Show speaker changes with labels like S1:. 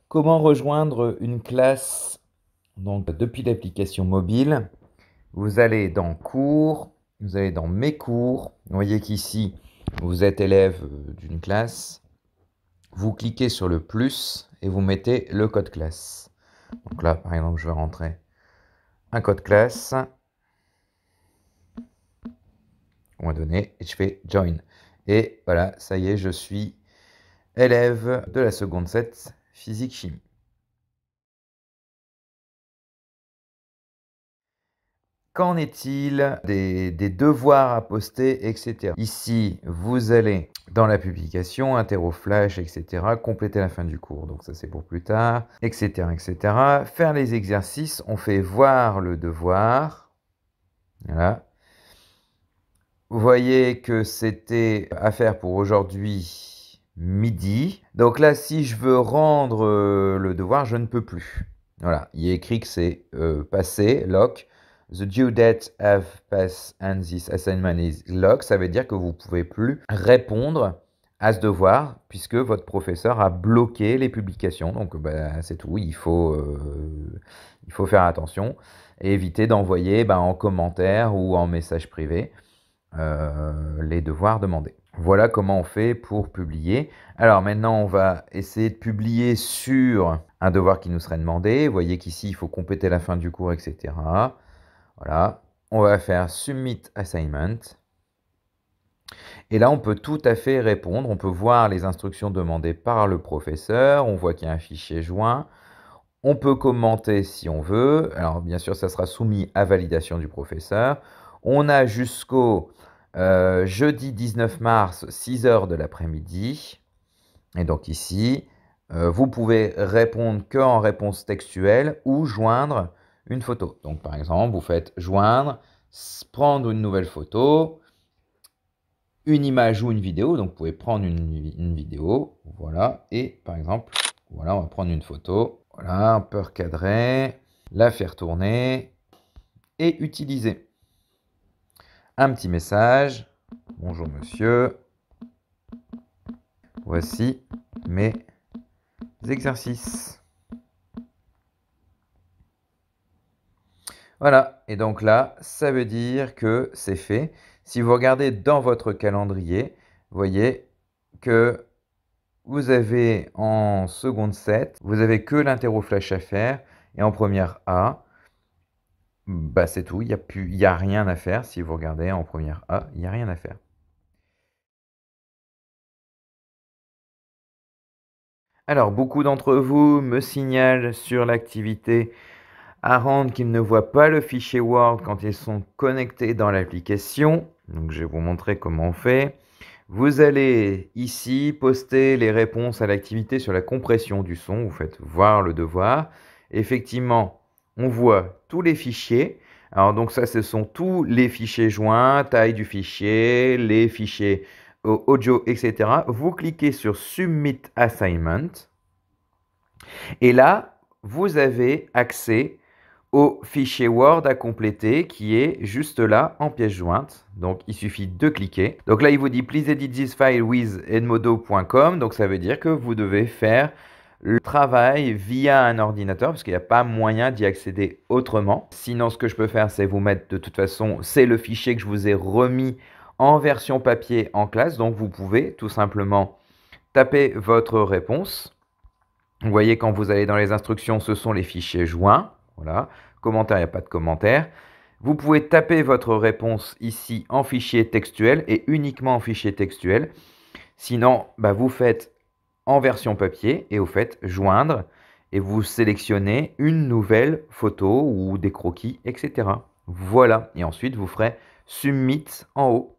S1: Comment rejoindre une classe donc, depuis l'application mobile? Vous allez dans Cours, vous allez dans Mes cours. Vous voyez qu'ici, vous êtes élève d'une classe. Vous cliquez sur le plus et vous mettez le code classe. Donc là, par exemple, je vais rentrer un code classe. On va donner et je fais Join. Et voilà, ça y est, je suis élève de la seconde 7, physique-chimie. Qu'en est-il des devoirs à poster, etc. Ici, vous allez dans la publication, interro flash, etc. Compléter la fin du cours, donc ça c'est pour plus tard, etc., etc. Faire les exercices, on fait voir le devoir. Voilà. Vous voyez que c'était à faire pour aujourd'hui midi. Donc là, si je veux rendre le devoir, je ne peux plus. Voilà, il est écrit que c'est passé, lock. The due date have passed and this assignment is locked. Ça veut dire que vous ne pouvez plus répondre à ce devoir puisque votre professeur a bloqué les publications. Donc bah, c'est tout, il faut faire attention et éviter d'envoyer en commentaire ou en message privé les devoirs demandés. Voilà comment on fait pour publier. Alors maintenant, on va essayer de publier sur un devoir qui nous serait demandé. Vous voyez qu'ici, il faut compléter la fin du cours, etc. Voilà. On va faire Submit Assignment. Et là, on peut tout à fait répondre. On peut voir les instructions demandées par le professeur. On voit qu'il y a un fichier joint. On peut commenter si on veut. Alors, bien sûr, ça sera soumis à validation du professeur. On a jusqu'au jeudi 19 mars, 6 h de l'après-midi. Et donc ici, vous pouvez répondre qu'en réponse textuelle ou joindre une photo. Donc par exemple, vous faites joindre, prendre une nouvelle photo, une image ou une vidéo. Donc vous pouvez prendre une vidéo, voilà. Et par exemple, voilà, on va prendre une photo. Voilà, on peut recadrer, la faire tourner et utiliser un petit message. Bonjour monsieur, voici mes exercices. Voilà, et donc là, ça veut dire que c'est fait. Si vous regardez dans votre calendrier, vous voyez que vous avez en seconde 7, vous avez que l'interro flash à faire, et en première A, bah c'est tout, il y a rien à faire. Si vous regardez en première A, il n'y a rien à faire. Alors, beaucoup d'entre vous me signalent sur l'activité à rendre qu'ils ne voient pas le fichier Word quand ils sont connectés dans l'application. Donc, je vais vous montrer comment on fait. Vous allez ici poster les réponses à l'activité sur la compression du son. Vous faites voir le devoir. Effectivement, on voit tous les fichiers. Alors donc ça, ce sont tous les fichiers joints, taille du fichier, les fichiers audio, etc. Vous cliquez sur Submit Assignment. Et là, vous avez accès au fichier Word à compléter qui est juste là en pièce jointe. Donc, il suffit de cliquer. Donc là, il vous dit Please edit this file with edmodo.com. Donc, ça veut dire que vous devez faire le travail via un ordinateur parce qu'il n'y a pas moyen d'y accéder autrement. Sinon, ce que je peux faire, c'est vous mettre de toute façon, c'est le fichier que je vous ai remis en version papier en classe. Donc, vous pouvez tout simplement taper votre réponse. Vous voyez, quand vous allez dans les instructions, ce sont les fichiers joints. Voilà. Commentaire, il n'y a pas de commentaire. Vous pouvez taper votre réponse ici en fichier textuel et uniquement en fichier textuel. Sinon, vous faites en version papier et vous faites joindre et vous sélectionnez une nouvelle photo ou des croquis, etc. Voilà. Et ensuite, vous ferez submit en haut.